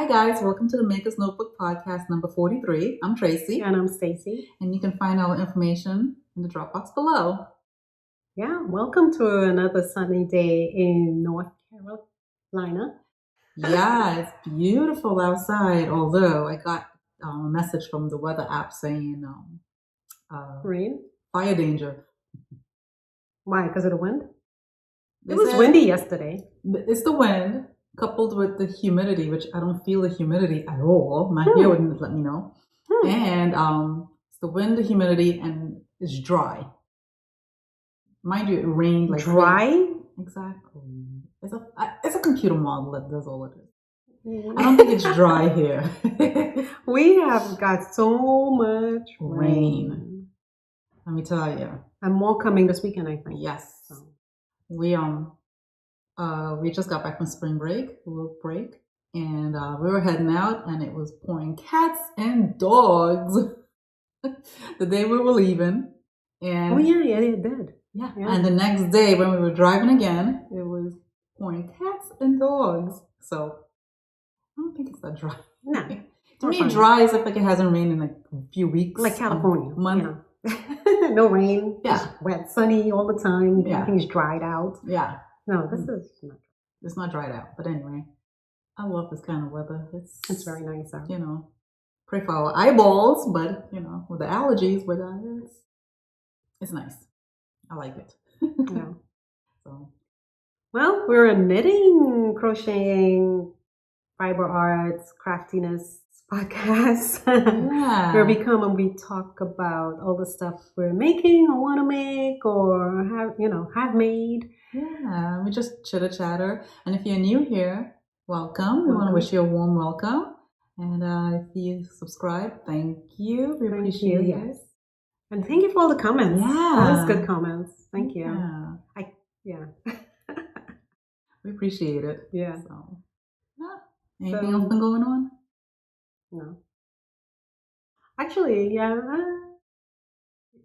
Hi guys, welcome to the Maker's Notebook podcast number 43. I'm Tracy. And I'm Stacy. And you can find our information in the Dropbox below. Yeah, welcome to another sunny day in North Carolina. Yeah, it's beautiful outside, although I got a message from the weather app saying Rain? fire danger. Why? Because of the wind? It was windy yesterday. It's the wind coupled with the humidity, which I don't feel the humidity at all. My hair wouldn't let me know. And it's the wind, the humidity, and it's dry. Mind you, it rained like dry. Exactly. It's a computer model that does all of it. I don't think it's dry here. We have got so much rain. Let me tell you. And more coming this weekend, I think. Yes. So. We just got back from spring break, a little break, and we were heading out, and it was pouring cats and dogs the day we were leaving. And yeah, it did. Yeah. And the next day when we were driving again, it was pouring cats and dogs. So I don't think it's that dry. No. To me, dry is like it hasn't rained in like a few weeks. Like California. Month. No rain. Yeah. It's wet, sunny all the time. Yeah. Everything's dried out. Yeah. No, this is not. It's not dried out. But anyway, I love this kind of weather. It's very nice out. You know, pray for our eyeballs, but you know, with the allergies, but it's nice. I like it. Yeah. So, well, we're knitting, crocheting, fiber arts, craftiness podcast. Yeah. Where we come and we talk about all the stuff we're making or want to make or have made. Yeah, we just chitter chatter. And if you're new here, welcome. We want to wish you a warm welcome. And if you subscribe, thank you. We appreciate it. Yes. And thank you for all the comments. Yeah. All those good comments. Thank you. Yeah. We appreciate it. Yeah. So, yeah. Anything else been going on? No. Actually, yeah.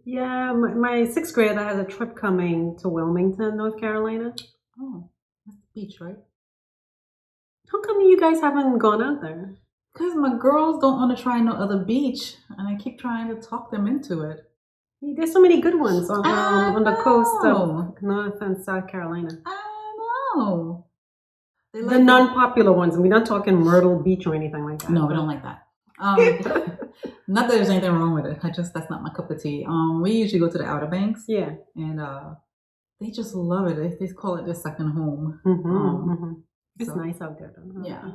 My sixth grader has a trip coming to Wilmington, North Carolina. Oh, that's the beach, right? How come you guys haven't gone out there? Because my girls don't want to try no other beach, and I keep trying to talk them into it. There's so many good ones on the coast of North and South Carolina. I know. The non-popular ones. We're not talking Myrtle Beach or anything like that. No, we don't like that. Not that there's anything wrong with it. That's not my cup of tea. We usually go to the Outer Banks. Yeah. And they just love it. They call it their second home. It's nice out there, though. Yeah.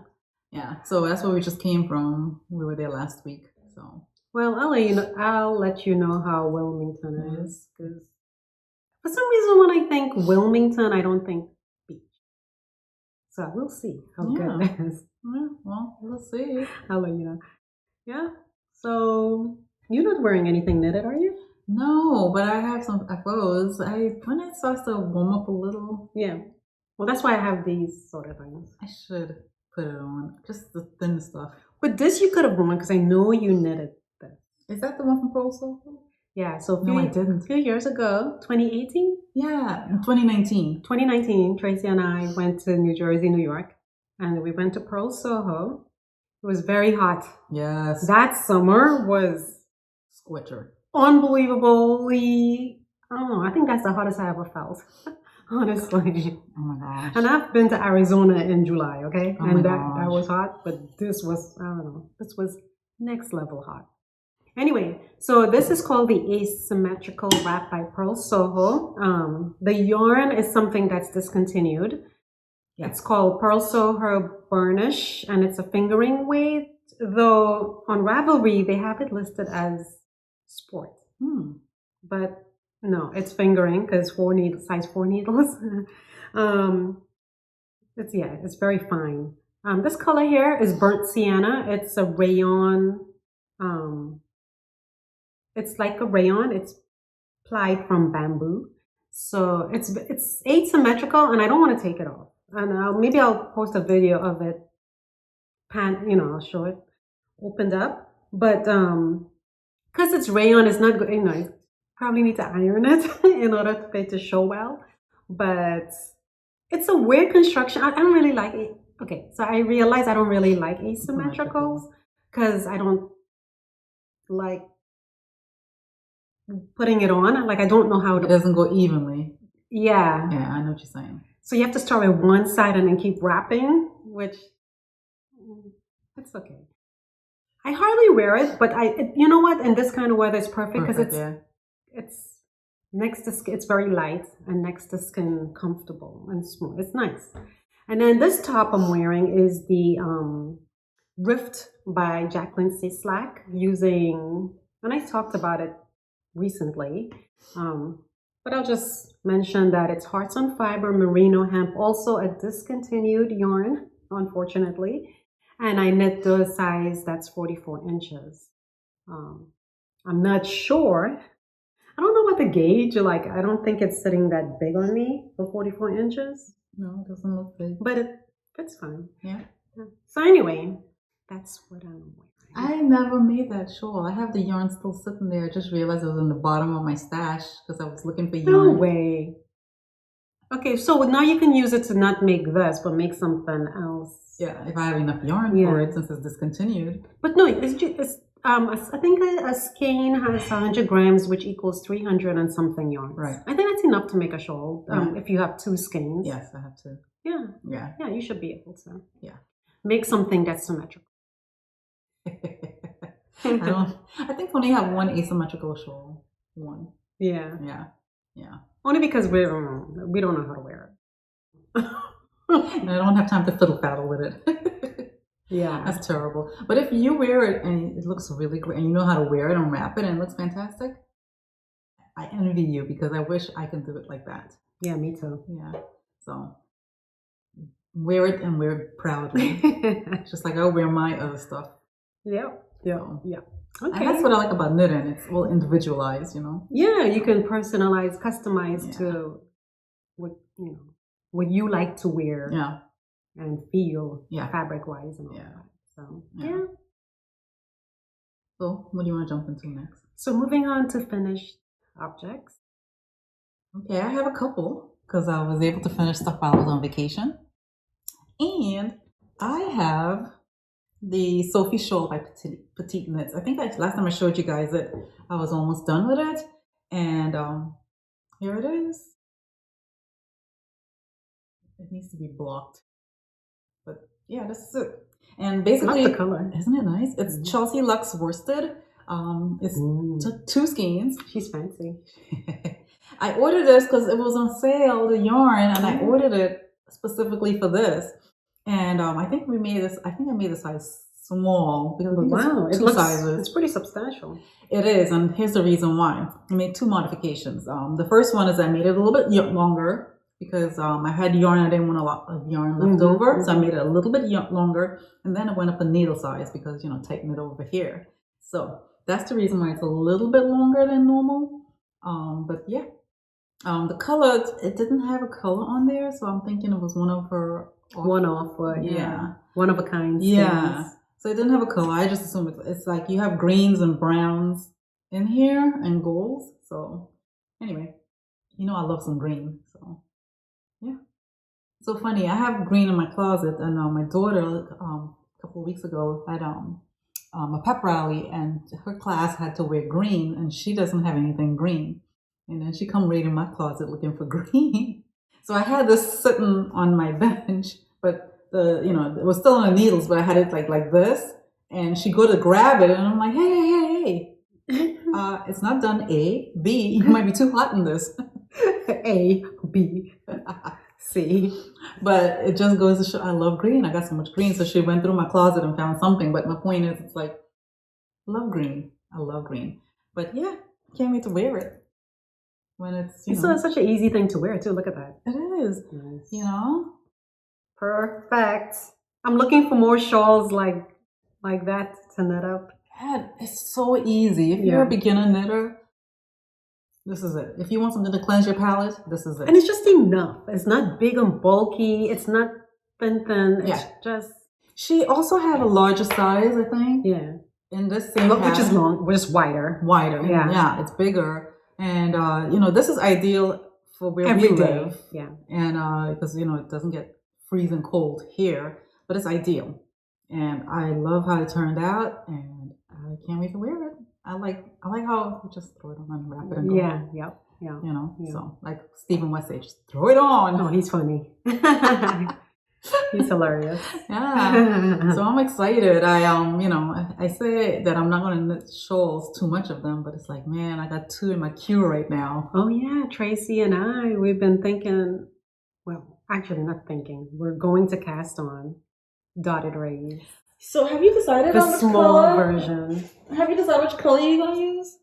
Yeah. So that's where we just came from. We were there last week. So. Well, I'll let you know how Wilmington is, because for some reason when I think Wilmington, I don't think beach. So we'll see how good it is. Yeah, well, we'll see. I'll let you know. Yeah. So you're not wearing anything knitted, are you? No, but I have some FOs. When it starts to warm up a little. Yeah. Well, that's why I have these sort of things. I should put it on, just the thin stuff. But this you could have worn because I know you knitted. Is that the one from Pearl Soho? Yeah, so I didn't. A few years ago, 2018? Yeah, 2019. 2019, Tracy and I went to New Jersey, New York, and we went to Pearl Soho. It was very hot. Yes. That summer was squitcher. Unbelievably, I don't know, I think that's the hottest I ever felt. Honestly. Oh my gosh. And I've been to Arizona in July, okay? Oh and that was hot, but this was, I don't know, this was next level hot. Anyway, so this is called the Asymmetrical Wrap by Pearl Soho. The yarn is something that's discontinued. Yeah. It's called Pearl Soho Burnish, and it's a fingering weight, though on Ravelry, they have it listed as sport. But no, it's fingering because size 4 needles. It's very fine. This color here is burnt sienna. It's a rayon. It's like a rayon. It's plied from bamboo. So it's asymmetrical, and I don't want to take it off. And maybe I'll post a video of it. I'll show it opened up. But because it's rayon, it's not good. You probably need to iron it in order for it to show well. But it's a weird construction. I don't really like it. Okay, so I realize I don't really like asymmetricals because I don't like putting it on. Like I don't know how It to. doesn't go evenly. Yeah. Yeah, I know what you're saying. So you have to start with one side and then keep wrapping, which it's okay. I hardly wear it, but you know what? In this kind of weather, it's perfect because it's next to skin. It's very light and next to skin, comfortable and smooth. It's nice. And then this top I'm wearing is the Rift by Jacqueline C. Slack using, and I talked about it recently, but I'll just mention that it's Hearts on Fiber Merino Hemp, also a discontinued yarn, unfortunately. And I knit the size that's 44 inches. I'm not sure. I don't know what the gauge, like, I don't think it's sitting that big on me for 44 inches. No, it doesn't look big. But it's fine. Yeah. So anyway, that's what I'm wearing. I never made that shawl. I have the yarn still sitting there. I just realized it was in the bottom of my stash because I was looking for yarn. No way. Okay, so now you can use it to not make this, but make something else. Yeah, if I have enough yarn for it since it's discontinued. But no, it's I think a skein has 100 grams, which equals 300 and something yarns. Right. I think that's enough to make a shawl if you have 2 skeins. Yes, I have to. Yeah. Yeah. Yeah, you should be able to. Yeah. Make something that's symmetrical. I think I only have one asymmetrical shawl. One. Yeah. Yeah. Yeah. Only because we don't know how to wear it. And I don't have time to fiddle faddle with it. Yeah. That's terrible. But if you wear it and it looks really great and you know how to wear it and wrap it and it looks fantastic, I envy you because I wish I could do it like that. Yeah, me too. Yeah. So wear it and wear it proudly. Just like I wear my other stuff. Yep. Yeah. So, yeah. Okay. And that's what I like about knitting. It's all individualized, you know. Yeah, you can personalize, customize to what you like to wear. Yeah. And feel fabric wise and all that. So yeah. So what do you want to jump into next? So moving on to finished objects. Okay, I have a couple because I was able to finish stuff while I was on vacation. And I have the Sophie shawl by Petite Knits. I think last time I showed you guys it, I was almost done with it. And here it is. It needs to be blocked. But yeah, this is it. And basically, the color. Isn't it nice? It's Chelsea Luxe worsted. It's 2 skeins. She's fancy. I ordered this because it was on sale, the yarn, and I ordered it specifically for this. And I think I made the size small because it sizes. It's pretty substantial. It is, and here's the reason why. I made 2 modifications. The first one is I made it a little bit longer because I had yarn. I didn't want a lot of yarn left over, so I made it a little bit longer, and then I went up a needle size because tighten it over here. So that's the reason why it's a little bit longer than normal. But yeah, the color, it didn't have a color on there, so I'm thinking it was one of her one of a kind skins. Yeah, so it didn't have a color. I just assumed it's like you have greens and browns in here and golds. So anyway, I love some green. So yeah, so funny. I have green in my closet, and my daughter a couple of weeks ago had a pep rally, and her class had to wear green, and she doesn't have anything green. And then she come right in my closet looking for green. So I had this sitting on my bench, but it was still on the needles, but I had it like this, and she go to grab it, and I'm like, hey, it's not done. A, B, you might be too hot in this. A, B, C. But it just goes to show I love green. I got so much green. So she went through my closet and found something. But my point is, it's like, love green. I love green. But yeah, can't wait to wear it. When it's, it's such an easy thing to wear too. Look at that. It is. Nice. Perfect. I'm looking for more shawls like that to knit up. Yeah, it's so easy. If you're a beginner knitter, this is it. If you want something to cleanse your palette, this is it. And it's just enough. It's not big and bulky. It's not thin. It's just. She also had a larger size, I think. Yeah. In this same which is long, which is wider. Wider. Yeah, it's bigger. And, this is ideal for where we live. Yeah. And because, it doesn't get freezing cold here. but it's ideal. And I love how it turned out, and I can't wait to wear it. I like how you just throw it on and wrap it and go. Yeah, yep, yeah. You know, Yeah. so like Stephen West said, just throw it on. Oh, he's funny. He's hilarious. Yeah. So I'm excited. I say that I'm not going to knit shawls, too much of them, but it's like, man, I got 2 in my queue right now. Oh yeah, Tracy and we've been thinking, well, actually not thinking, we're going to cast on dotted rays. So have you decided The on which small color? version. Have you decided which color you're going to use?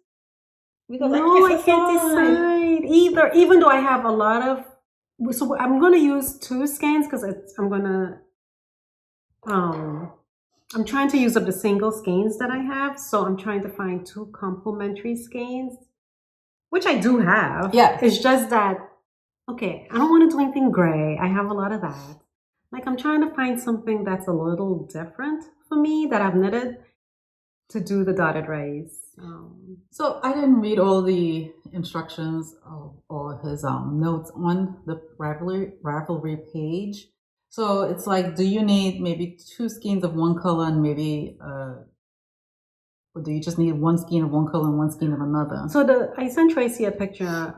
Because No, I can't decide either. Even though I have a lot of, so I'm going to use 2 skeins because I'm trying to use up the single skeins that I have. So I'm trying to find 2 complementary skeins, which I do have. Yeah. It's just that, okay, I don't want to do anything gray. I have a lot of that. Like I'm trying to find something that's a little different for me that I've knitted to do the dotted rays. So I didn't read all the instructions or his notes on the Ravelry page. So it's like, do you need maybe 2 skeins of one color and maybe, or do you just need 1 skein of one color and 1 skein of another? So I sent Tracy a picture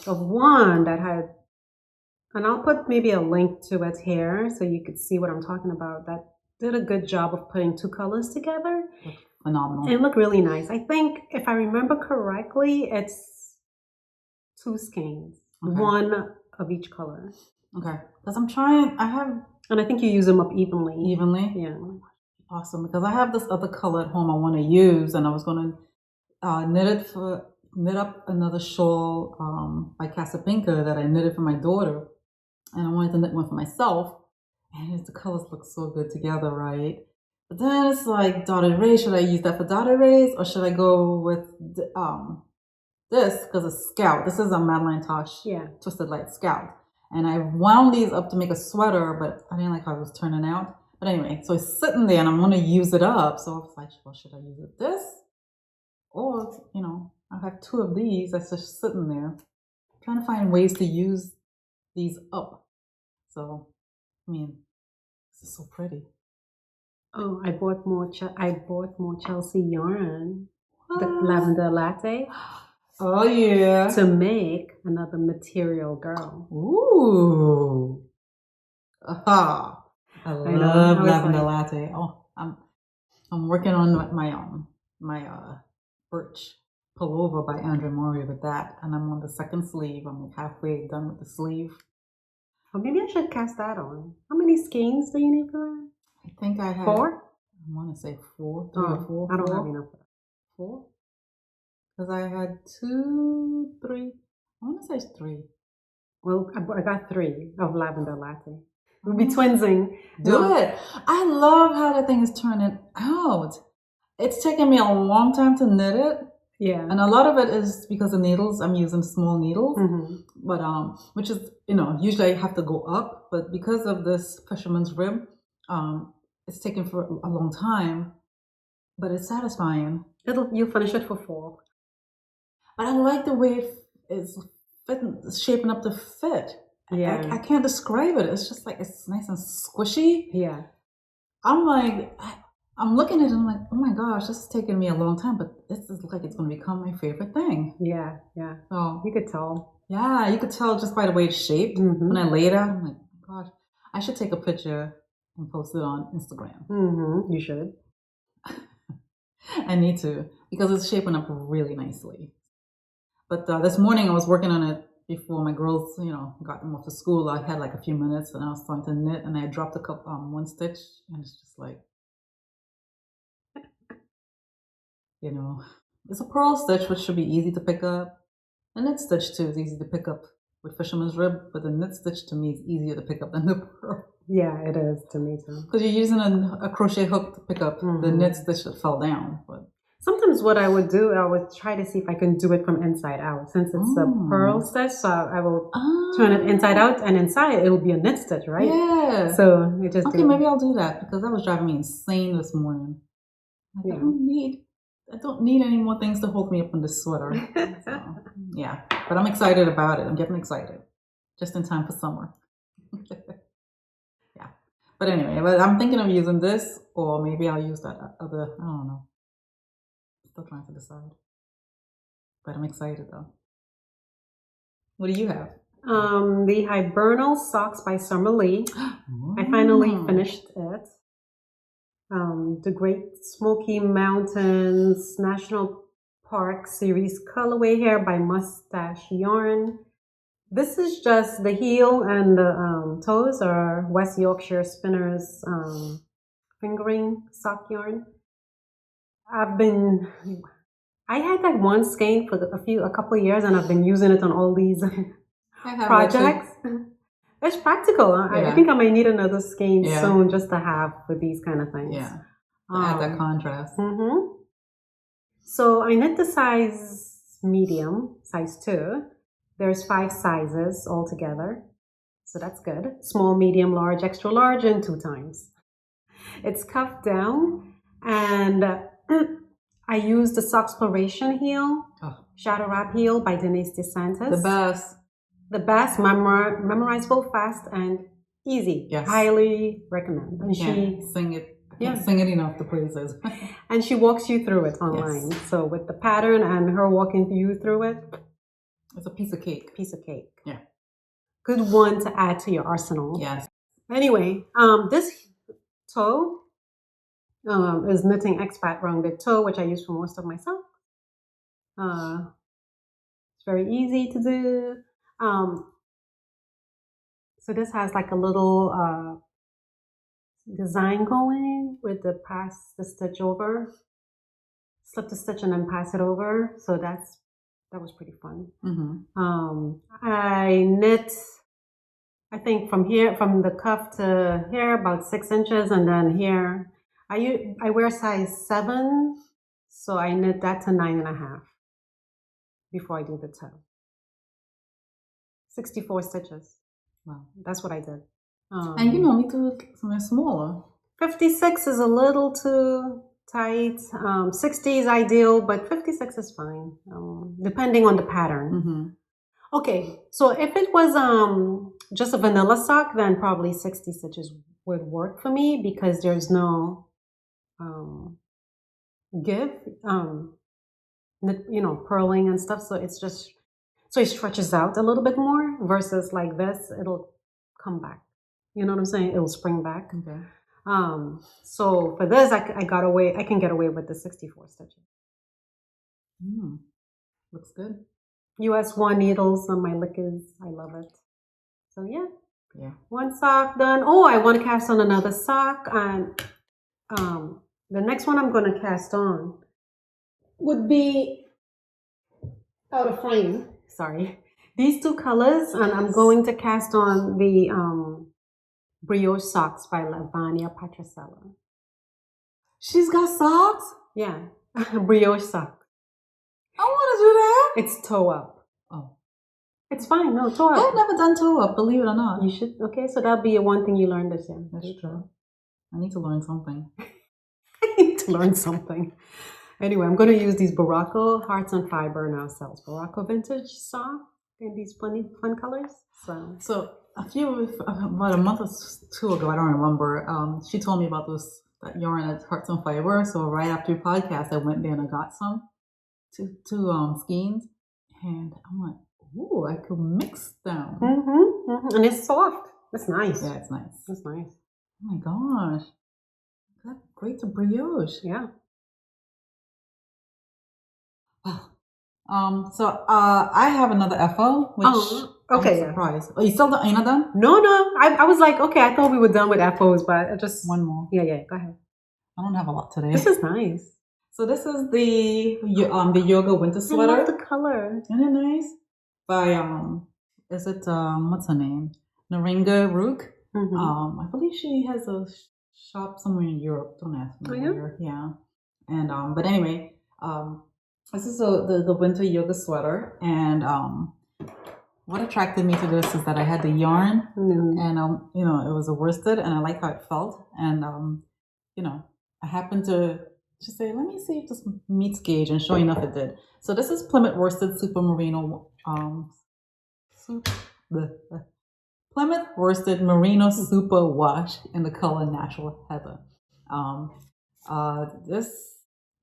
of one that had, and I'll put maybe a link to it here so you could see what I'm talking about. That did a good job of putting 2 colors together. Phenomenal. And it looked really nice. I think if I remember correctly, it's 2 skeins, Okay. 1 of each color. Okay, because and I think you use them up evenly. Evenly? Yeah. Awesome, because I have this other color at home I want to use, and I was going to knit up another shawl by Casablanca that I knitted for my daughter, and I wanted to knit one for myself, and the colors look so good together, right? But then it's like dotted rays. Should I use that for dotted rays, or should I go with this because it's Scout? This is a Madeline Tosh Twisted Light Scout. And I wound these up to make a sweater, but I didn't like how it was turning out. But anyway, so it's sitting there and I'm going to use it up. So I was like, well, should I use it this? Or, I have 2 of these that's just sitting there. I'm trying to find ways to use these up. So, I mean, this is so pretty. Oh, I bought more Chelsea yarn. What? The lavender latte. Oh yeah. To make another material girl. Ooh. Aha. I love lavender latte. Oh, I'm working on my birch pullover by Andrea Mori with that, and I'm on the 2nd sleeve. I'm like halfway done with the sleeve. Oh, maybe I should cast that on. How many skeins do you need for that? I think I have 4. I want to say 4, 3 or 4. I don't have enough. 4. Because I had 2, 3. I want to say 3. Well, I got 3 of lavender latte. We'll be twinsing. Do it. I love how that thing is turning out. It's taken me a long time to knit it. Yeah. And a lot of it is because the needles, I'm using small needles. Mm-hmm. But, which is, usually I have to go up. But because of this fisherman's rib, it's taken for a long time. But it's satisfying. You'll finish it for 4. But I like the way it's shaping up to fit. Yeah. I can't describe it. It's just like, it's nice and squishy. Yeah. I'm like, I'm looking at it and I'm like, oh my gosh, this is taking me a long time, but this is like, it's going to become my favorite thing. Yeah. Yeah. So you could tell. Yeah, you could tell just by the way it's shaped. Mm-hmm. When I lay it out, I'm like, oh gosh, I should take a picture and post it on Instagram. Mm-hmm. You should. I need to, because it's shaping up really nicely. But this morning I was working on it before my girls, got them off to school. I had like a few minutes and I was starting to knit and I dropped a couple, 1 stitch and it's just like, it's a purl stitch, which should be easy to pick up. A knit stitch too is easy to pick up with fisherman's rib, but the knit stitch to me is easier to pick up than the purl. Yeah, it is to me too. Because you're using a crochet hook to pick up the knit stitch that fell down. But sometimes what I would do, I would try to see if I can do it from inside out. Since it's a purl stitch, so I will turn it inside out, and inside it will be a knit stitch, right? Yeah. So it just maybe I'll do that because that was driving me insane this morning. Like, I don't need any more things to hold me up in this sweater. So, yeah, but I'm excited about it. I'm getting excited, just in time for summer. Yeah, But anyway, but I'm thinking of using this, or maybe I'll use that other. I don't know. Still trying to decide. But I'm excited though. What do you have? The Hibernal Socks by Summer Lee. I finally finished it. The Great Smoky Mountains National Park Series colorway here by Mustache Yarn. This is just the heel and the toes are West Yorkshire Spinners fingering sock yarn. I had that one skein for a couple of years, and I've been using it on all these projects. It's practical. I think I might need another skein soon just to have for these kind of things. Yeah, to add that contrast. So I knit the size medium, size 2. There's 5 sizes altogether. So that's good. Small, medium, large, extra large, and 2 times. It's cuffed down, and I used the Socksploration heel, Shadow Wrap heel by Denise DeSantis. The best. The best, memorizable, fast, and easy. Yes. Highly recommend. And she sing it. I can't sing it enough, the praises. And she walks you through it online. Yes. So with the pattern and her walking you through it, it's a piece of cake. Piece of cake. Yeah. Good one to add to your arsenal. Yes. Anyway, this toe is knitting expat rounded toe, which I use for most of my socks. It's very easy to do. So this has like a little design going with the pass the stitch over, slip the stitch and then pass it over. So that was pretty fun. I knit, I think from the cuff to here about 6 inches, and then here I wear size 7, so I knit that to 9.5 before I do the toe. 64 stitches. Wow, that's what I did. And you normally do something smaller. 56 is a little too tight. 60 is ideal, but 56 is fine, depending on the pattern. Okay, so if it was just a vanilla sock, then probably 60 stitches would work for me because there's no give, purling and stuff. So it's just, so it stretches out a little bit more versus like this, it'll come back. You know what I'm saying? It'll spring back. Okay. So for this, I can get away with the 64 stitches. Looks good. US 1 needles on my lickers. I love it. So yeah. One sock done. Oh, I want to cast on another sock, and the next one I'm going to cast on would be out of frame. Sorry. These 2 colors, and I'm going to cast on the brioche socks by Lavania Patricella. She's got socks? Yeah, brioche sock. I want to do that. It's toe up. Oh. It's fine, no, toe up. I've never done toe up, believe it or not. You should, okay, so that'll be one thing you learn this year. That's true. I need to learn something. I need to learn something. Anyway, I'm going to use these Barocco Hearts and Fiber now sells. Barocco Vintage sock in these fun colors. So about a month or 2 ago, I don't remember, she told me about that yarn at Hearts and Fiber. So right after your podcast, I went there and I got some two skeins, and I'm like, ooh, I could mix them. And it's soft. It's nice. Yeah, it's nice. It's nice. Oh my gosh, that's great to brioche. Yeah. So I have another FO, which okay. I'm surprised. Oh, you still done? You're not done? No. I was like, okay, I thought we were done with FOs, but I just one more. Yeah. Go ahead. I don't have a lot today. This is nice. So this is the yoga winter sweater. I love the color. Isn't it nice? By is it what's her name? Naringa Rook. I believe she has a shop somewhere in Europe. Don't ask me where. Yeah. And but anyway, this is the winter yoga sweater, and what attracted me to this is that I had the yarn, and it was a worsted, and I like how it felt, and I happened to just say, let me see if this meets gauge, and sure enough, it did. So this is Plymouth worsted super merino Plymouth Worsted Merino Super Wash in the color Natural Heather. This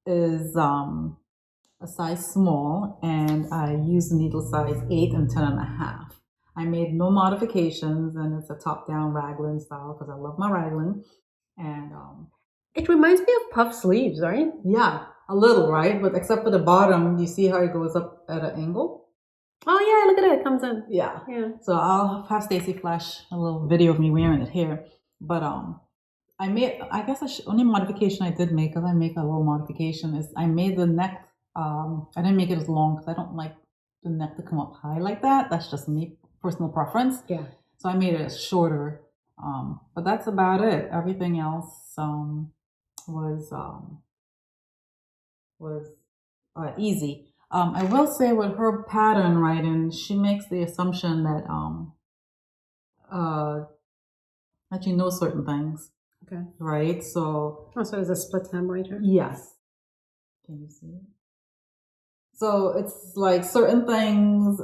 is a size small, and I use needle size 8 and 10.5. I made no modifications, and it's a top-down raglan style because I love my raglan. And it reminds me of puff sleeves, right? Yeah, a little, right? But except for the bottom, you see how it goes up at an angle? Oh yeah, look at it, it comes in. Yeah. Yeah. So I'll have Stacy flash a little video of me wearing it here. But I guess only modification I did make, because I make a little modification, is I made the neck, I didn't make it as long because I don't like the neck to come up high like that. That's just me, personal preference. Yeah. So I made it shorter. But that's about it. Everything else was easy. I will say with her pattern writing, she makes the assumption that that you know certain things. Okay. Right? So there's a split hem right here? Yes. Can you see it? So it's like certain things,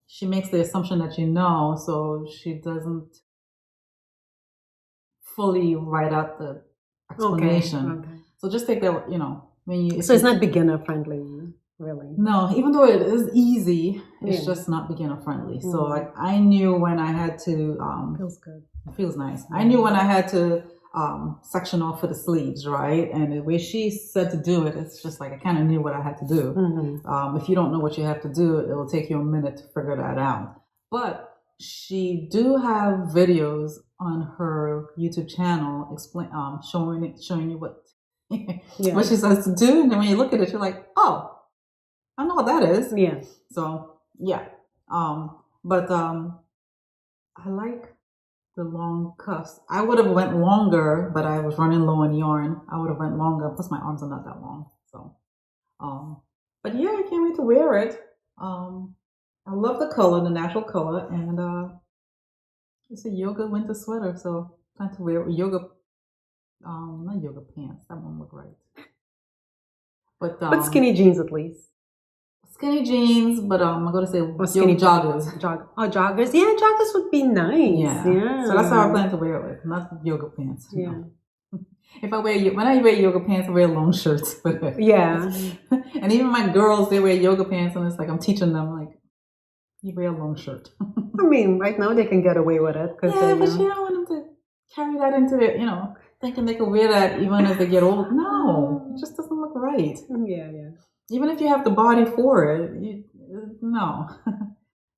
she makes the assumption that you know, so she doesn't fully write out the explanation. Okay. So just take that, when you. So it's not beginner friendly, really. No, even though it is easy, it's just not beginner friendly. Mm-hmm. So like I knew when I had to. Feels good. It feels nice. I knew when I had to section off for the sleeves, right? And the way she said to do it, it's just like I kind of knew what I had to do. Mm-hmm. If you don't know what you have to do, it'll take you a minute to figure that out. But she do have videos on her YouTube channel showing you what what she says to do, and then when you look at it, you're like, oh, I know what that is. Yeah. So yeah, but I like the long cuffs. I would have went longer, but I was running low on yarn. I would have went longer. Plus, my arms are not that long. So, but yeah, I can't wait to wear it. I love the color, the natural color, and it's a yoga winter sweater. So, plan to wear yoga. Not yoga pants. That won't look right. But skinny jeans at least. Skinny jeans, but I'm gonna say skinny joggers. Joggers. Yeah, joggers would be nice. Yeah. So that's how I plan to wear it, not yoga pants. Yeah. When I wear yoga pants, I wear long shirts. Yeah. And even my girls, they wear yoga pants, and it's like I'm teaching them like, you wear a long shirt. I mean, right now they can get away with it. But you don't want them to carry that into it, thinking they can wear that even if they get old. No, it just doesn't look right. Yeah. Even if you have the body for it, no.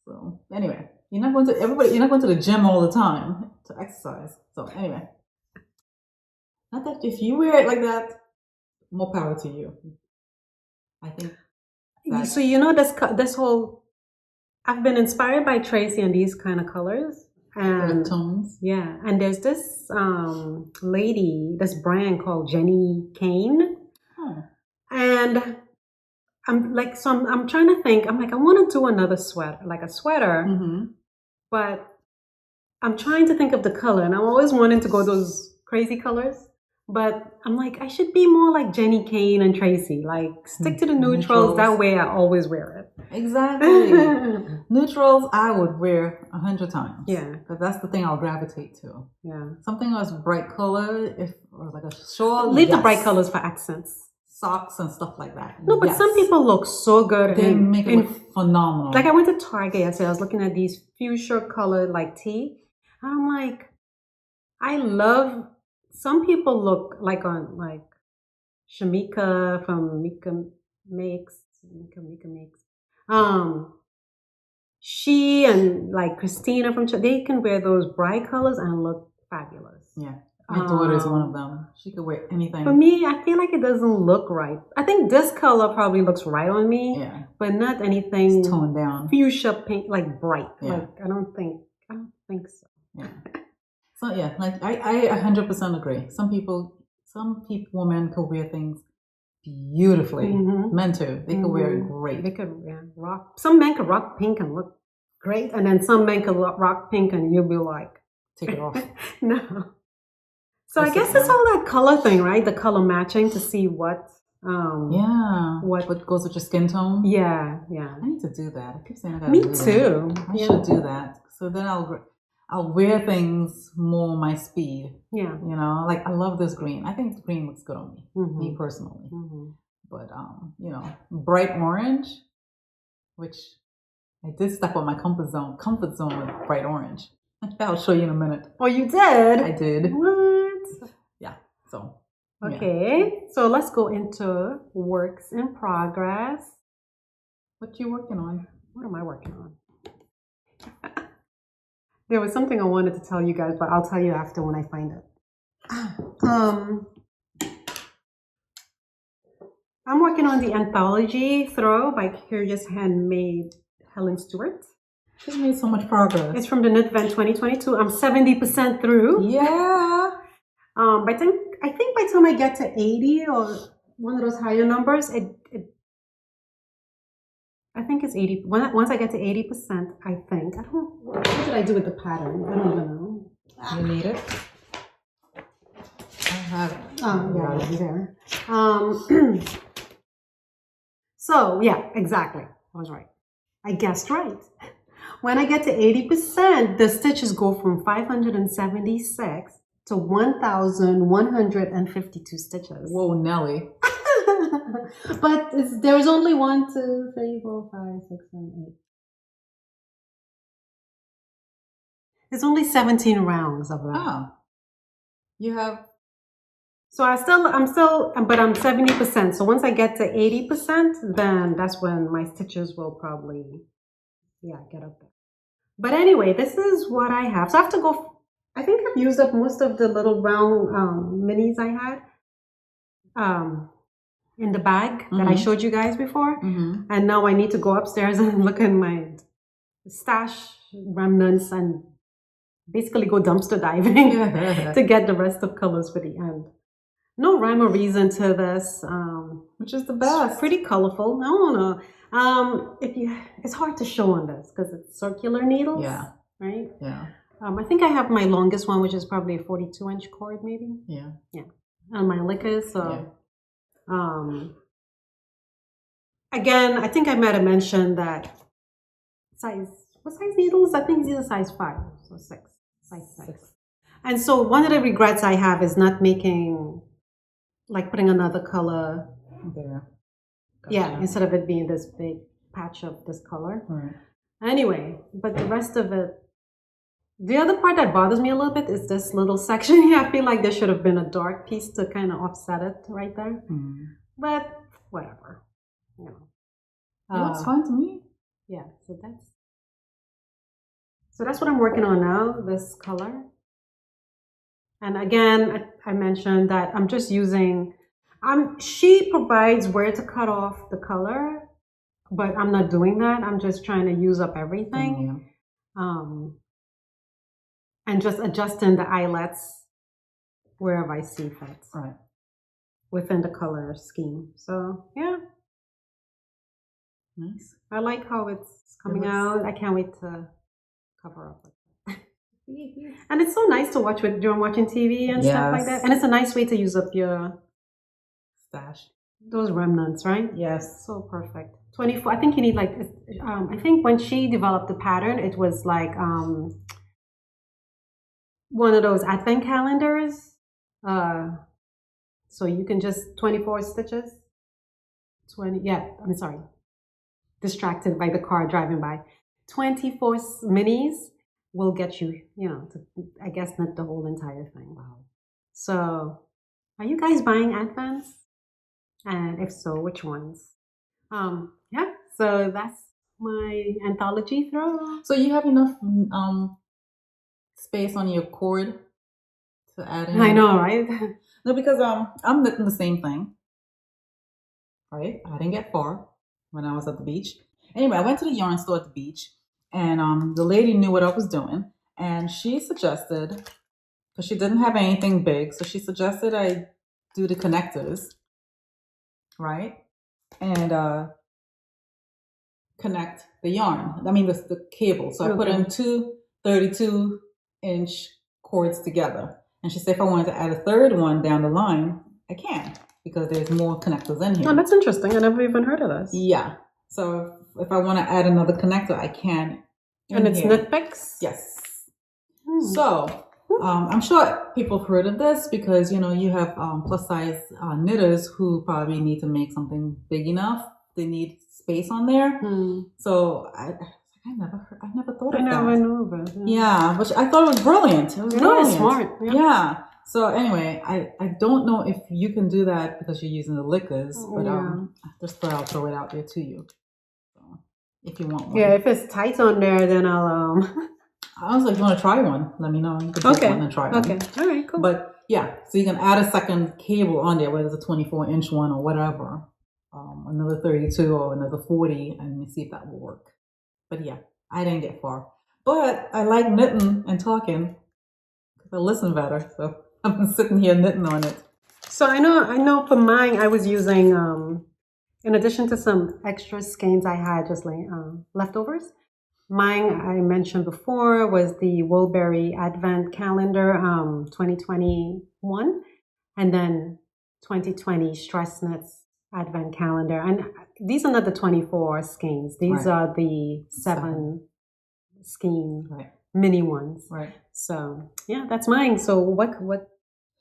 So anyway, you're not going to the gym all the time to exercise. So anyway, not that if you wear it like that, more power to you. I think. So this whole, I've been inspired by Tracy and these kind of colors and tones. Yeah, and there's this lady, this brand called Jenny Kane, and I'm trying to think. I'm like, I want to do another sweater, like a sweater, but I'm trying to think of the color, and I'm always wanting to go those crazy colors. But I'm like, I should be more like Jenny Kane and Tracy. Like, stick to the neutrals. That way, I always wear it. Exactly. Neutrals, I would wear 100 times. Yeah, because that's the thing I'll gravitate to. Yeah, something that's bright color, or like a shawl. Leave the bright colors for accents. Socks and stuff like that. No, but some people look so good. They make it look phenomenal. Like I went to Target yesterday. I was looking at these fuchsia colored like tee. And I'm like, I love. Some people look like on like Shamika from Mika Makes. She and like Christina from they can wear those bright colors and look fabulous. Yeah. My daughter is one of them. She could wear anything. For me, I feel like it doesnk look right. I think this color probably looks right on me. Yeah. But not anything it's toned down. Fuchsia pink, like bright. Yeah. Like I don't think so. Yeah. So yeah, like I 100% agree. Some women could wear things beautifully. Men too. They could wear it great. They could rock. Some men could rock pink and look great, and then some men could rock pink and you'll be like, take it off. No. So I guess it's all that color thing, right? The color matching to see what. What goes with your skin tone? Yeah. I need to do that. I keep saying I gotta Me do too. That. I should do that. So then I'll. I'll wear things more my speed. Yeah. You know, like I love this green. I think the green looks good on me, me personally. But you know, bright orange, which I did step on my comfort zone with bright orange. I'll show you in a minute. Oh, you did? I did. What? Yeah. So. Okay. Yeah. So let's go into works in progress. What you working on? What am I working on? There was something I wanted to tell you guys, but I'll tell you after when I find it. I'm working on the anthology throw by Curious Handmade Helen Stewart. She's made so much progress. It's from the Knit Event 2022. I'm 70% through. Yeah. I think by the time I get to 80 or one of those higher numbers, I think it's 80. Once I get to 80%, I think. What did I do with the pattern? I don't even know. You need it? I have it. Yeah, it's there. So, yeah, exactly. I was right. I guessed right. When I get to 80%, the stitches go from 576 to 1,152 stitches. Whoa, Nelly. But there's only 1, 2, 3, 4, 5, 6, 7, 8. There's only 17 rounds of that. Oh. You have. So I'm 70%. So once I get to 80%, then that's when my stitches will probably, get up there. But anyway, this is what I have. So I have to go. I think I've used up most of the little round minis I had in the bag that I showed you guys before. And now I need to go upstairs and look at my stash remnants and basically go dumpster diving to get the rest of colors for the end. No rhyme or reason to this, which is the best. It's pretty colorful. I don't know. It's hard to show on this because it's circular needles. Yeah. Right. Yeah. I think I have my longest one, which is probably a 42-inch cord, maybe. Yeah. Yeah. On my lickers. So, again, I think I might have mentioned that what size needles? I think these are size 5, so 6, size 6. And so one of the regrets I have is not putting another color there. Gotcha. Yeah, instead of it being this big patch of this color. Right. Anyway, but the rest of it, the other part that bothers me a little bit is this little section here. I feel like there should have been a dark piece to kind of offset it right there. But whatever, you know. It looks fine to me. Yeah, so that's what I'm working on now, this color. And again, I mentioned that I'm just using, she provides where to cut off the color, but I'm not doing that. I'm just trying to use up everything. And just adjusting the eyelets wherever I see fit. Right. Within the color scheme. So, yeah. Nice. I like how it's coming out. I can't wait to cover up with it. And it's so nice to watch during watching TV and stuff like that. And it's a nice way to use up your stash. Those remnants, right? Yes. So perfect. 24. I think you need I think when she developed the pattern, it was like one of those advent calendars. So you can just 24 stitches. 20. Yeah. I'm sorry. Distracted by the car driving by. 24 minis will get you, to, I guess, knit the whole entire thing. Wow. So, are you guys buying advents? And if so, which ones? Yeah. So that's my anthology throw. So you have enough space on your cord to add in? I know, right? No, because I'm knitting the same thing. Right? I didn't get far when I was at the beach. Anyway, I went to the yarn store at the beach, and the lady knew what I was doing, and she suggested, because she didn't have anything big, so she suggested I do the connectors, right? And connect the yarn. I mean, the cable. So I put in 2 32-inch cords together. And she said if I wanted to add a third one down the line, I can, because there's more connectors in here. Oh, that's interesting. I never even heard of this. Yeah. So if I want to add another connector, I can. And it's knit picks? Yes. So, I'm sure people have heard of this because, you know, you have plus size knitters who probably need to make something big enough. They need space on there. So I never thought of that. I never knew of it. Yeah, which I thought it was brilliant. It was brilliant. It's smart. Yeah. So anyway, I don't know if you can do that because you're using the liquors, but just thought I'll throw it out there to you. So, if you want one. Yeah, if it's tight on there, then I'll I was like, you want to try one? Let me know. You can take one and try one. Okay. All right, cool. But yeah, so you can add a second cable on there, whether it's a 24-inch one or whatever, another 32 or another 40, and see if that will work. But yeah, I didn't get far. But I like knitting and talking because I listen better. So I've been sitting here knitting on it. So I know for mine, I was using, in addition to some extra skeins I had just like leftovers. Mine, I mentioned before, was the Woolberry Advent Calendar 2021, and then 2020 Stress Knits Advent Calendar. And these are not the 24 skeins. These are the 7 skein mini ones. Right. So yeah, that's mine. So what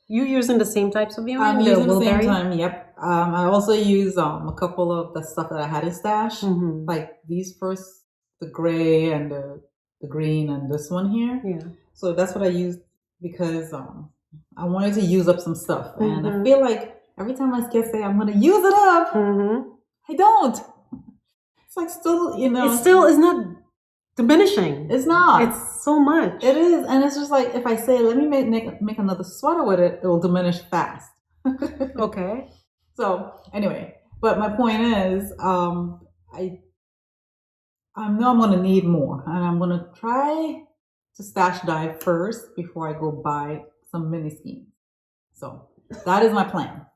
you using the same types of yarn? I'm using the same time. Yep. I also use a couple of the stuff that I had in stash, like these first. The gray and the green and this one here. Yeah. So that's what I used because I wanted to use up some stuff. And I feel like every time I say I'm going to use it up, I don't. It's like still, you know. It still is not diminishing. It's not. It's so much. It is. And it's just like if I say, let me make another sweater with it, it will diminish fast. Okay. So anyway, but my point is I know I'm going to need more, and I'm going to try to stash dye first before I go buy some mini skeins. So that is my plan.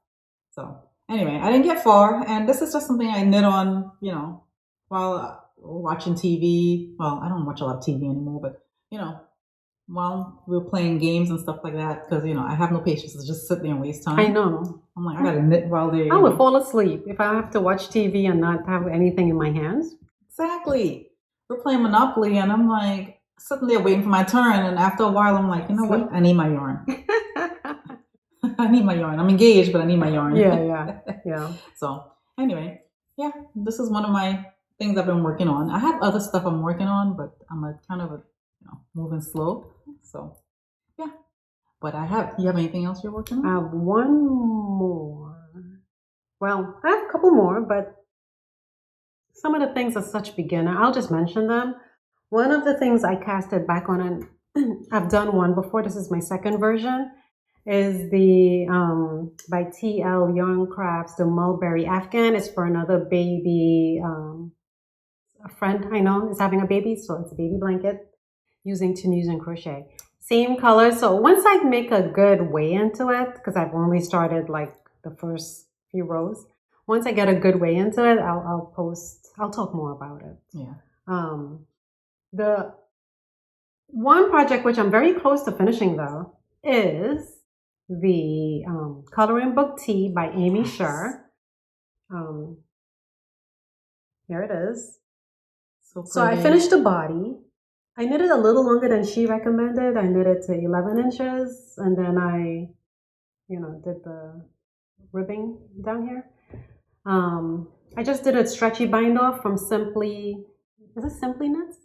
So anyway, I didn't get far, and this is just something I knit on, you know, while watching TV. Well, I don't watch a lot of TV anymore, but you know, while we're playing games and stuff like that, because you know I have no patience to just sit there and waste time. I know. I'm like, I gotta knit while they. I would fall asleep if I have to watch TV and not have anything in my hands. Exactly. We're playing Monopoly, and I'm like sitting there waiting for my turn. And after a while, I'm like, you know what? I need my yarn. I need my yarn. I'm engaged, but I need my yarn. Yeah. So anyway, yeah, this is one of my things I've been working on. I have other stuff I'm working on, but I'm moving slow. So yeah. But you have anything else you're working on? I have one more. Well, I have a couple more, but some of the things are such beginner. I'll just mention them. One of the things I casted back on, and I've done one before. This is my second version. Is the by TL Yarn Crafts, the Mulberry Afghan. It's for another baby. A friend I know is having a baby, so it's a baby blanket using Tunisian crochet. Same color. So once I make a good way into it, because I've only started like the first few rows. Once I get a good way into it, I'll post. I'll talk more about it. Yeah. The one project which I'm very close to finishing though is the coloring book Tea by Amy Sher. Here it is. So I finished the body. I knitted a little longer than she recommended. I knitted to 11 inches, and then I, did the ribbing down here. I just did a stretchy bind off from Simply. Is it Simply Knits?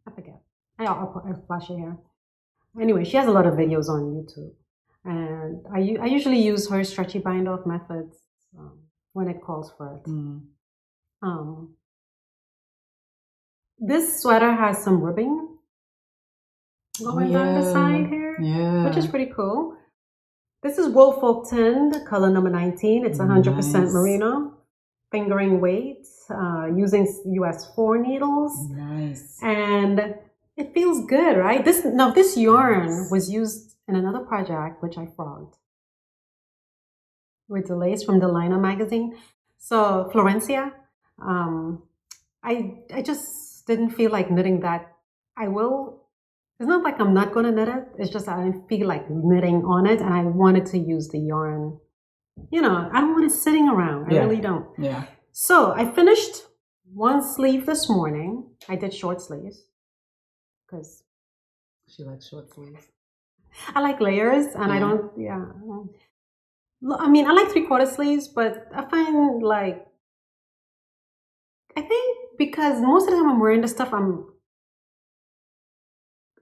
I forget. I'll flash it here. Anyway, she has a lot of videos on YouTube, and I usually use her stretchy bind off methods when it calls for it. This sweater has some ribbing going down the side here, which is pretty cool. This is Wool Folk Tinned, color number 19. It's 100% merino, fingering weight, using US 4 needles. Nice. And it feels good, right? This yarn was used in another project, which I frogged with the lace from the Liner magazine. So Florencia, I just didn't feel like knitting that. I will. It's not like I'm not going to knit it. It's just I didn't feel like knitting on it, and I wanted to use the yarn. I don't want it sitting around. I really don't. Yeah. So I finished one sleeve this morning. I did short sleeves because She likes short sleeves. I like layers, and I don't. Yeah. I mean, I like 3/4 sleeves, but I find like I think because most of the time I'm wearing this stuff, I'm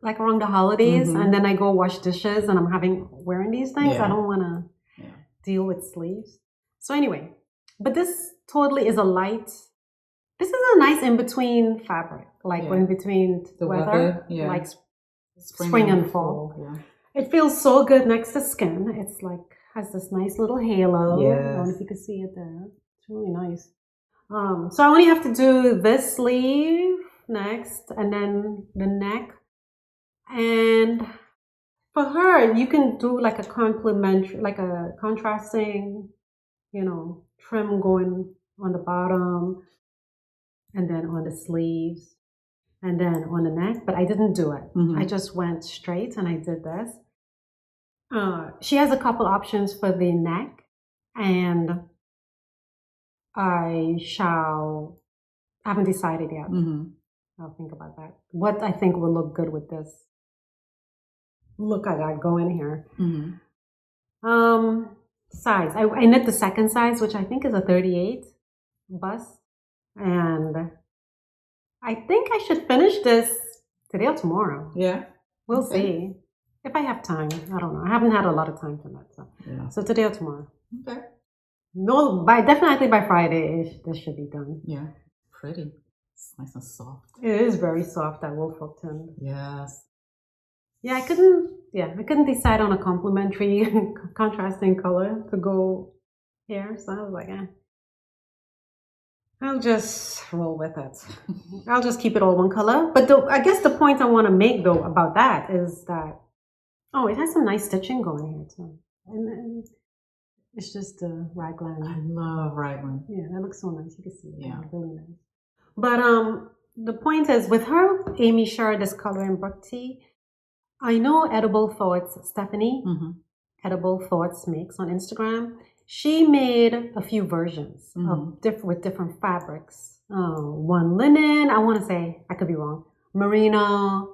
like around the holidays, and then I go wash dishes, and I'm wearing these things. I don't want to deal with sleeves. So anyway, but this totally is a light. This is a nice in between fabric, like in between the weather, like spring and fall. It feels so good next to skin. It's like has this nice little halo. I don't know if you can see it there. It's really nice. So I only have to do this sleeve next, and then the neck. And for her, you can do like a complementary, like a contrasting, trim going on the bottom, and then on the sleeves, and then on the neck. But I didn't do it. I just went straight and I did this. She has a couple options for the neck, and I haven't decided yet. I'll think about that. What I think will look good with this look I got going here. Size. I knit the second size, which I think is a 38 bust. And I think I should finish this today or tomorrow. Yeah. We'll see. If I have time. I don't know. I haven't had a lot of time for that. So today or tomorrow. Okay. No, definitely by Friday, this should be done. Yeah. Pretty. It's nice and soft. It is very soft, that wool tint. Yes. Yeah, I couldn't decide on a complementary contrasting color to go here. So I was like, I'll just roll with it. I'll just keep it all one color. But I guess the point I want to make though about that is that, it has some nice stitching going here too. And it's just a raglan. I love raglan. Yeah, that looks so nice. You can see it. Yeah. Really nice. But the point is with her, Amy shared this color in Brook Tea. I know Edible Thoughts, Stephanie, Edible Thoughts makes on Instagram. She made a few versions with different fabrics. One linen, I want to say, I could be wrong, merino,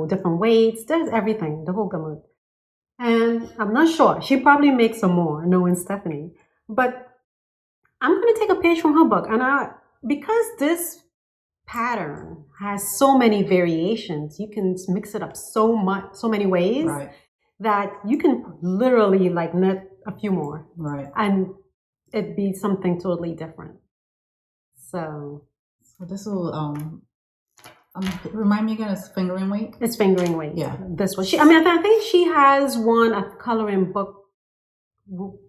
different weights. There's everything, the whole gamut. And I'm not sure. She probably makes some more, knowing Stephanie. But I'm going to take a page from her book. And because this pattern has so many variations, you can mix it up so many ways that you can literally like knit a few more, and it'd be something totally different. So this will remind me again. It's fingering weight. It's fingering weight. Yeah, this one. I think she has a coloring book,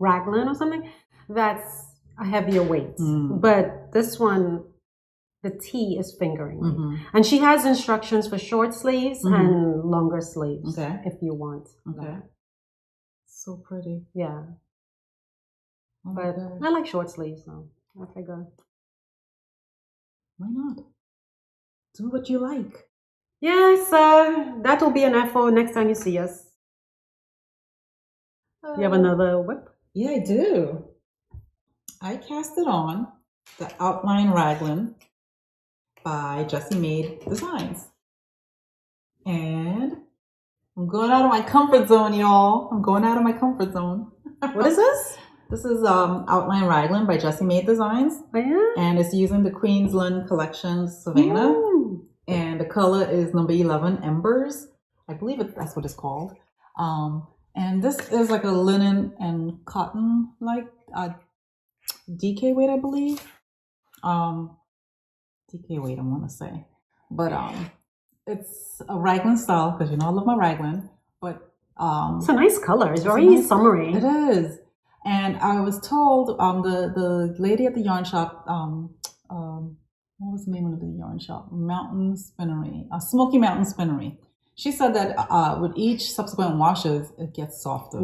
raglan or something that's a heavier weight, but this one. The T is fingering. And she has instructions for short sleeves and longer sleeves if you want. Okay. So pretty. Yeah. But I like short sleeves though. I figure. Why not? Do what you like. Yes, that will be an FO next time you see us. You have another whip? Yeah, I do. I cast it on the outline raglan by Jessie Made Designs. And I'm going out of my comfort zone, y'all. I'm going out of my comfort zone. What is this? This is Outline Raglan by Jessie Made Designs. Oh, yeah? And it's using the Queensland Collection Savannah. And the color is number 11, Embers. I believe that's what it's called. And this is like a linen and cotton, like DK weight, I believe. DK weight, I want to say, but it's a raglan style because I love my raglan. But it's a nice color. It's very summery. It is, and I was told the lady at the yarn shop, what was the name of the yarn shop? Mountain Spinnery, Smoky Mountain Spinnery. She said that with each subsequent washes, it gets softer.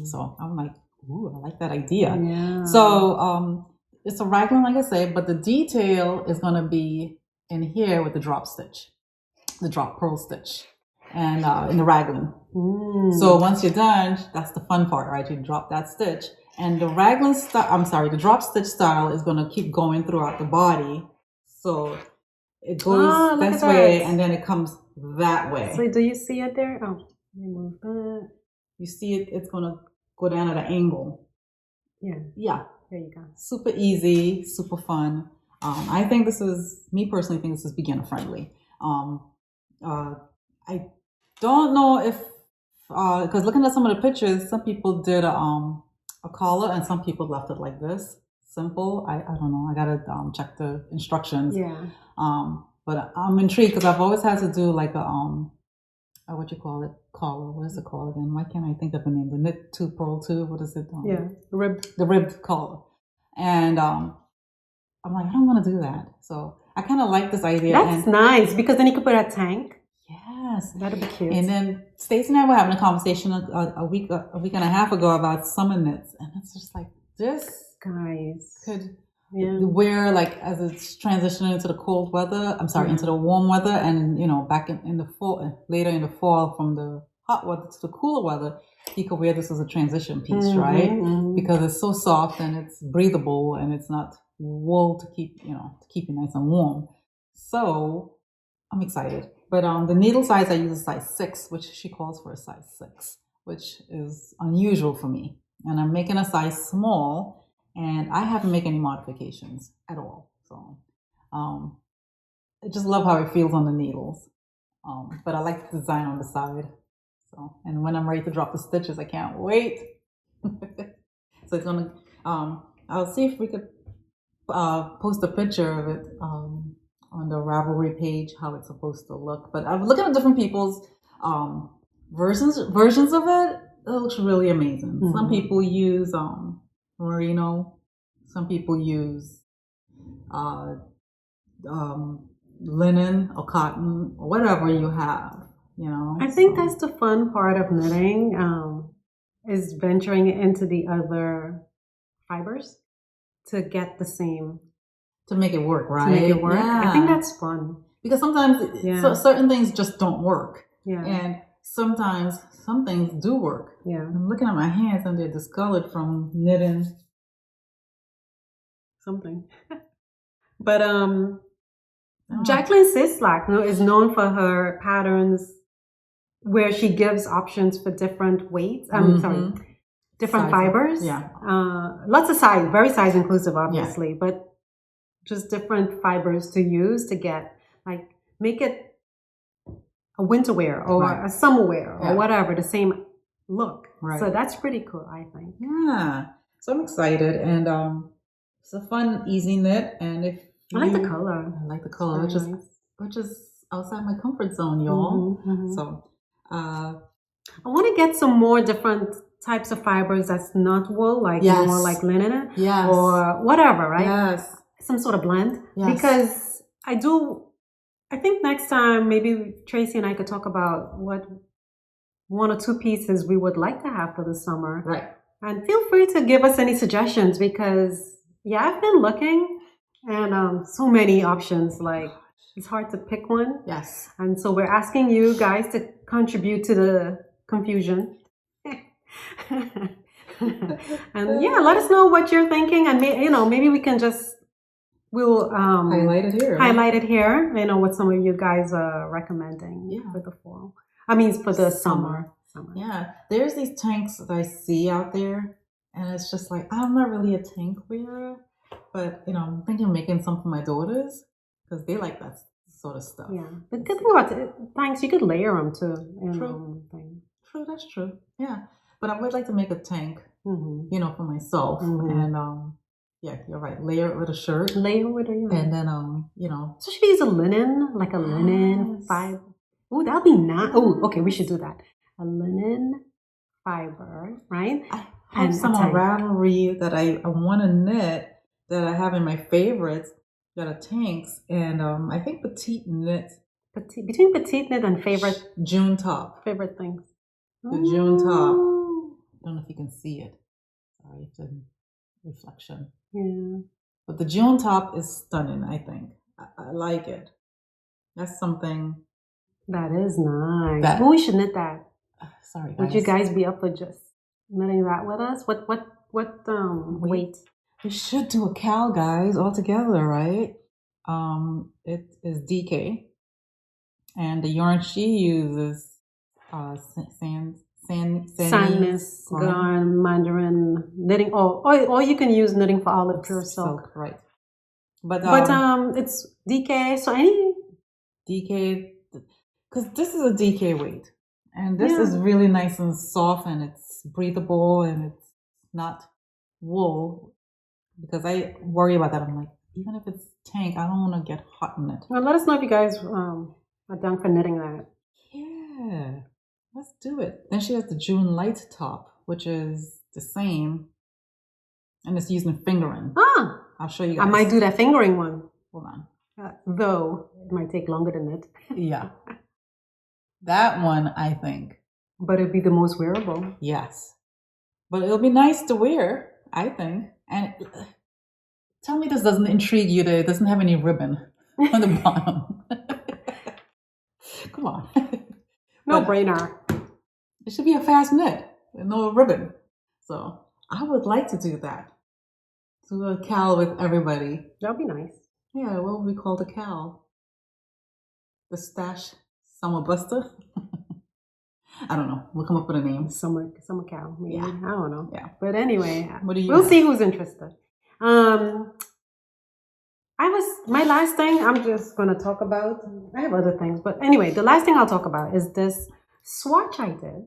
So I'm like, ooh, I like that idea. Yeah. So it's a raglan, like I say, but the detail is going to be in here with the drop stitch, the drop purl stitch, and in the raglan. So once you're done, that's the fun part, right? You drop that stitch, and the raglan the drop stitch style is going to keep going throughout the body. So it goes this way, and then it comes that way. So do you see it there? Oh, remove that. You see it, it's gonna go down at an angle. Yeah. Yeah. There you go. Super easy, super fun. I think this is, me personally think this is beginner friendly. I don't know if, because looking at some of the pictures, some people did a collar and some people left it like this, simple. I don't know. I gotta check the instructions. Yeah. But I'm intrigued because I've always had to do like a what you call it, collar. What is it called again? Why can't I think of the name? The knit tube, pearl tube. What is it? Yeah, the ribbed collar. And I'm like, I don't want to do that. So I kind of like this idea. That's nice because then you could put a tank. Yes, that'd be cute. And then Stacy and I were having a conversation a week and a half ago about summer knits, and it's just like this guys could wear like as it's transitioning into the cold weather. I'm sorry, into the warm weather, and back in the fall, later in the fall, from the hot weather to the cooler weather, you could wear this as a transition piece, right? Because it's so soft and it's breathable and it's not wool to keep you nice and warm. So I'm excited. But the needle size, I use a size 6, which she calls for a size 6, which is unusual for me. And I'm making a size small, and I haven't made any modifications at all. So I just love how it feels on the needles. But I like the design on the side. So, and when I'm ready to drop the stitches, I can't wait. So it's gonna. I'll see if we could post a picture of it on the Ravelry page, how it's supposed to look. But I'm looking at different people's versions of it. It looks really amazing. Some people use merino. Some people use linen or cotton or whatever you have. I think that's the fun part of knitting, is venturing into the other fibers to get the same. To make it work, right? To make it work. Yeah. I think that's fun. Because sometimes certain things just don't work. Yeah. And sometimes some things do work. Yeah. I'm looking at my hands and they're discolored from knitting something. But Jacqueline Sislak is known for her patterns where she gives options for different weights. Different fibers. Yeah. Lots of size, very size inclusive, obviously, but just different fibers to use to get, like, make it a winter wear or a summer wear or whatever, the same look. Right. So that's pretty cool, I think. Yeah. So I'm excited, and it's a fun, easy knit, and if I like the color. I like the color, which is outside my comfort zone, y'all. So I want to get some more different types of fibers that's not wool, like more like linen or whatever, right? Yes. Some sort of blend. Yes. Because I think next time maybe Tracy and I could talk about what 1 or 2 pieces we would like to have for the summer. Right. And feel free to give us any suggestions because I've been looking and so many options, like it's hard to pick one. Yes. And so we're asking you guys to contribute to the confusion. And let us know what you're thinking, and maybe we can we'll highlight it here. Highlight it here. What some of you guys are recommending for the fall. I mean, for the summer. Yeah, there's these tanks that I see out there, and it's just like, I'm not really a tank wearer, but I'm thinking of making some for my daughters because they like that sort of stuff. Yeah, the good thing about tanks, you could layer them too. True, that's true. Yeah, but I would like to make a tank, for myself, and yeah, you're right. Layer it with a shirt. Layer with a and then So should we use a linen, like a linen fiber? Oh, that'll be nice. Oh, okay, we should do that. A linen fiber, right? I have some on Ravelry that I want to knit that I have in my favorites that are tanks, and I think petite knit. Between petite knit and favorite June top. Favorite things. The June top. I don't know if you can see it. Sorry, it's a reflection. Yeah. But the June top is stunning, I think. I like it. That's something. That is nice. We should knit that. Sorry, guys. Would you guys be up for just knitting that with us? What weight? We should do a cowl, guys, all together, right? It is DK. And the yarn she uses, Sandness, garn, mandarin, knitting. Or you can use knitting for olive pure silk. Right. But it's DK. So any DK, because this is a DK weight, and this is really nice and soft, and it's breathable, and it's not wool. Because I worry about that. I'm like, even if it's tank, I don't want to get hot in it. Well, let us know if you guys are down for knitting that. Yeah, let's do it. Then she has the June Light top, which is the same, and it's using fingering. I'll show you guys. I might do that fingering one. Hold on. Though it might take longer to knit. Yeah. That one, I think. But it'd be the most wearable. Yes. But it'll be nice to wear, I think. And tell me this doesn't intrigue you that it doesn't have any ribbon on the bottom. Come on. No brainer. It should be a fast knit with no ribbon. So I would like to do that. Do a cowl with everybody. That'd be nice. Yeah, what would we call the cowl? The stash summer buster? I don't know. We'll come up with a name. Summer cow. Maybe. Yeah. I don't know. Yeah. But anyway, we'll see who's interested. My last thing I'm just gonna talk about. I have other things, but anyway, the last thing I'll talk about is this swatch I did.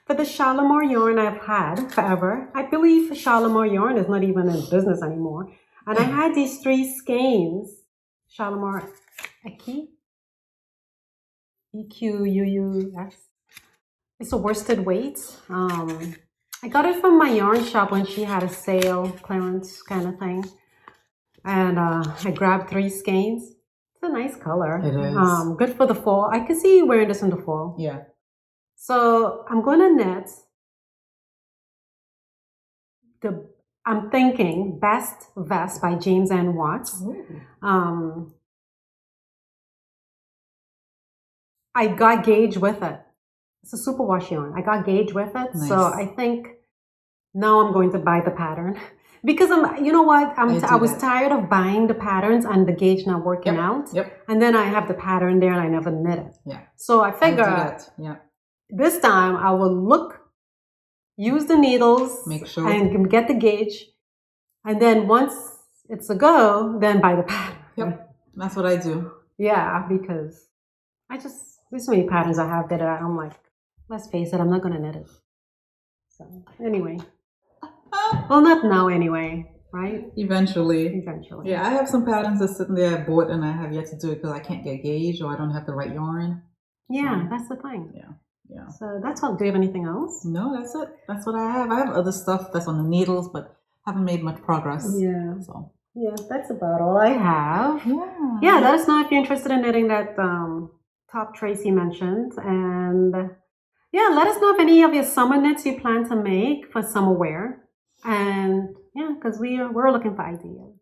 For the Shalimar yarn I've had forever. I believe Shalimar yarn is not even in business anymore. And I had these 3 skeins. Shalimar EQUUS. It's a worsted weight. I got it from my yarn shop when she had a sale, clearance kind of thing. And I grabbed 3 skeins. It's a nice color. It is. Good for the fall. I could see you wearing this in the fall. Yeah. So I'm gonna knit I'm thinking Best Vest by James N. Watts. I got gauge with it. It's a superwash yarn. I got gauge with it. Nice. So I think now I'm going to buy the pattern. Because you know what? I was tired of buying the patterns and the gauge not working out. Yep. And then I have the pattern there and I never knit it. Yeah. So I figure this time I will use the needles, make sure, and get the gauge. And then once it's a go, then buy the pattern. Yep. That's what I do. Yeah, because there's so many patterns I have that I'm like, let's face it, I'm not going to knit it. So anyway. Well, not now anyway, right? Eventually. Yeah, I have some patterns that's sitting there I bought and I have yet to do it because I can't get gauge or I don't have the right yarn. Yeah, that's the thing. Yeah. So that's all. Do you have anything else? No, that's it. That's what I have. I have other stuff that's on the needles, but haven't made much progress. Yeah. So. Yeah, that's about all I have. Yeah. Yeah, let us know if you're interested in knitting that top Tracy mentioned. And yeah, let us know if any of your summer knits you plan to make for summer wear. And yeah, because we're looking for ideas.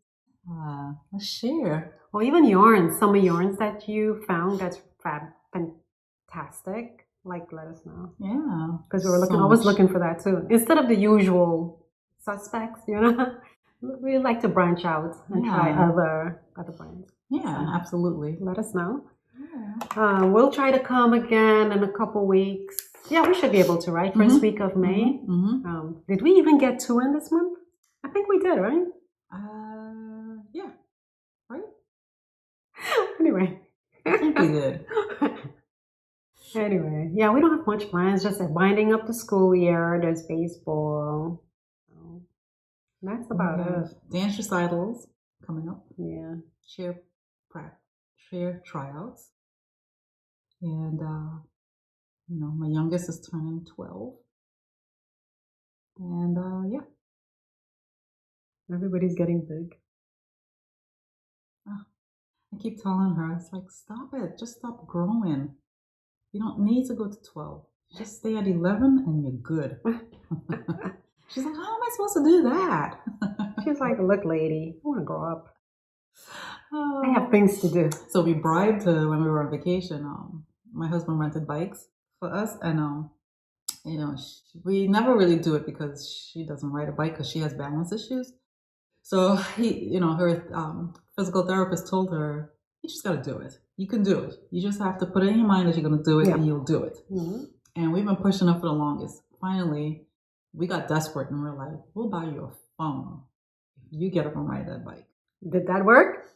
Let's share. Or even yarns, summer yarns that you found that's fantastic. Like, let us know. Yeah. Because I was looking for that too. Instead of the usual suspects, we like to branch out and try other brands. Yeah, absolutely. Let us know. Yeah. We'll try to come again in a couple weeks. Yeah, we should be able to, right? First week of May. Did we even get 2 in this month? I think we did, right? Yeah. Right? Anyway. I think we did. Anyway, yeah, we don't have much plans. Just winding up the school year. There's baseball. So that's about it. Dance recitals coming up. Yeah. Cheer tryouts. And, my youngest is turning 12. And, yeah. Everybody's getting big. I keep telling her, it's like, stop it. Just stop growing. You don't need to go to 12. Just stay at 11 and you're good. She's like, how am I supposed to do that? She's like, look, lady, I want to grow up. I have things to do. So we bribed her when we were on vacation. My husband rented bikes for us. And, we never really do it because she doesn't ride a bike because she has balance issues. So her physical therapist told her, you just got to do it. You can do it. You just have to put it in your mind that you're going to do it, and you'll do it. And we've been pushing up for the longest. Finally, we got desperate and we're like, we'll buy you a phone if you get up and ride that bike. Did that work?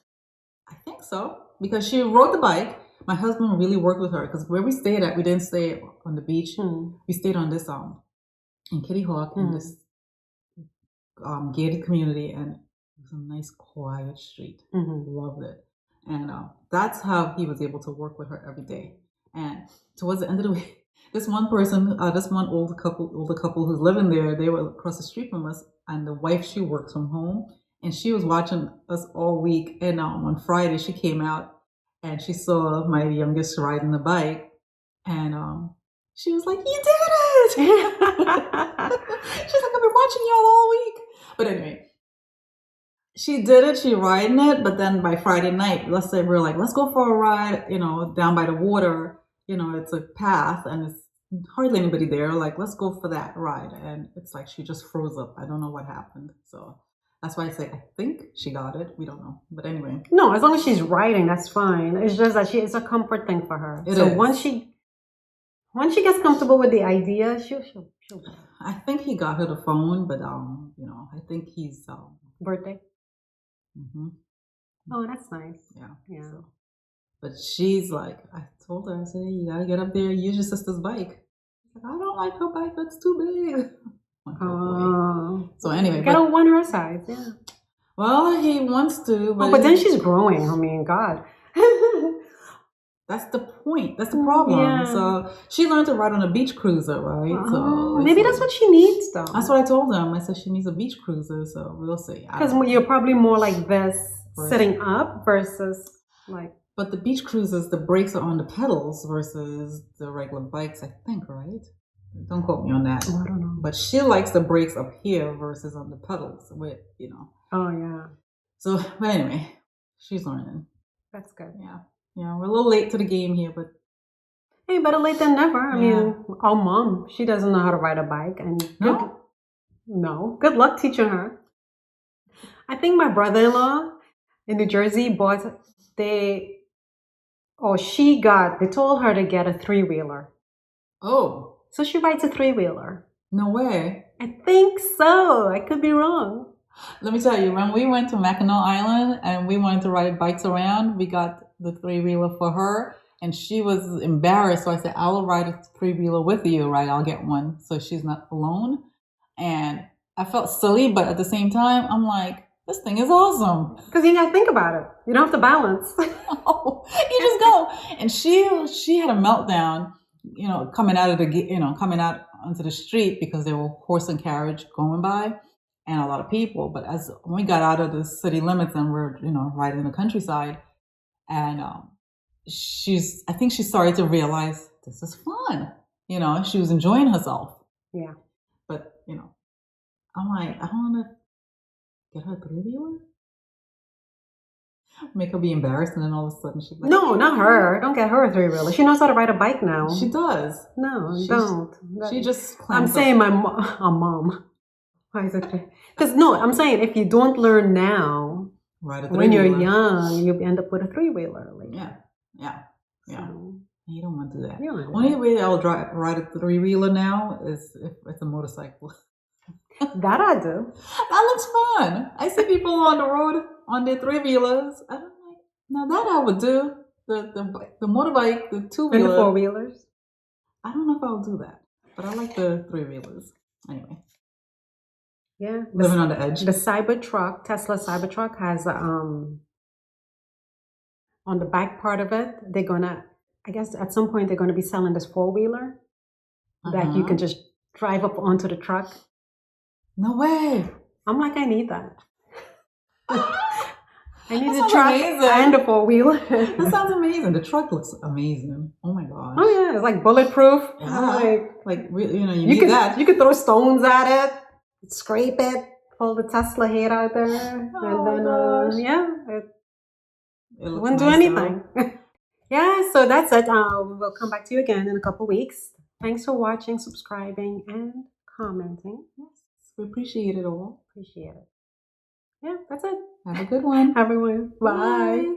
I think so, because she rode the bike. My husband really worked with her because where we stayed at, we didn't stay on the beach. We stayed on this in Kitty Hawk in this gated community, and it was a nice quiet street. Loved it. And that's how he was able to work with her every day. And towards the end of the week, this one person, this one older couple who's living there, they were across the street from us, and the wife, she works from home, and she was watching us all week. And on Friday, she came out and she saw my youngest riding the bike, and she was like, "You did it!" She's like, "I've been watching y'all all week." But anyway, she did it. She riding it. But then by Friday night, let's say we're like, let's go for a ride, down by the water. It's a path and it's hardly anybody there. Like, let's go for that ride. And it's like she just froze up. I don't know what happened. So that's why I say I think she got it. We don't know. But anyway. No, as long as she's riding, that's fine. It's just that it's a comfort thing for her. It is. Once she gets comfortable with the idea, she'll go. I think he got her the phone, but I think he's birthday. Oh, that's nice. Yeah. So. But she's like, I told her, I said, you gotta get up there, use your sister's bike. She's like, I don't like her bike, that's too big. So anyway. Get on one her size, yeah. Well, he wants to. But then she's growing. I mean, God. That's the point. That's the problem. Yeah. So she learned to ride on a beach cruiser, right? So maybe that's what she needs, though. That's what I told them. I said she needs a beach cruiser, so we'll see. Because you're probably more like this, sitting up versus like. But the beach cruisers, the brakes are on the pedals versus the regular bikes, I think, right? Don't quote me on that. Oh, I don't know. But she likes the brakes up here versus on the pedals, with. Oh yeah. So, but anyway, she's learning. That's good. Yeah, we're a little late to the game here, but hey, better late than never. I mean, our mom, she doesn't know how to ride a bike, and good luck teaching her. I think my brother-in-law in New Jersey they told her to get a 3-wheeler. Oh. So she rides a 3-wheeler. No way. I think so. I could be wrong. Let me tell you, when we went to Mackinac Island and we wanted to ride bikes around, we got the 3-wheeler for her, and she was embarrassed. So I said, I'll ride a 3-wheeler with you, right? I'll get one so she's not alone. And I felt silly, but at the same time, I'm like, this thing is awesome. Because you got to think about it. You don't have to balance. Oh, you just go. And she had a meltdown, coming out onto the street because there were horse and carriage going by and a lot of people. But as we got out of the city limits and we're, riding in the countryside, and I think she started to realize this is fun. She was enjoying herself. Yeah. But, I'm like, I don't want to get her a 3-wheeler? Make her be embarrassed, and then all of a sudden she's like, no, not her. Don't get her a 3-wheeler. She knows how to ride a bike now. She does. No, don't. She just. I'm saying my mom. Why is it? Because I'm saying if you don't learn now, when you're young, you end up with a 3-wheeler. Yeah. So, you don't want to do that. Only way I'll ride a 3-wheeler now is if it's a motorcycle. That I do. That looks fun. I see people on the road on their 3-wheelers. I'm like, now that I would do. The motorbike, the 2-wheeler. And the 4-wheelers. I don't know if I'll do that, but I like the 3-wheelers. Anyway. Yeah. Living on the edge. The Cybertruck, Tesla Cybertruck has on the back part of it, they're gonna, I guess at some point they're gonna be selling this 4-wheeler that you can just drive up onto the truck. No way. I'm like, I need that. I need a truck and a 4-wheeler. That sounds amazing. The truck looks amazing. Oh my gosh. Oh yeah, it's like bulletproof. Yeah. You need that. You could throw stones at it, scrape it, pull the Tesla head out there, and then it wouldn't do anything. Yeah, so that's it. We'll come back to you again in a couple weeks. Thanks for watching, subscribing, and commenting. Yes, we appreciate it all. Appreciate it. Yeah, that's it. Have a good one. Everyone. Bye. Bye.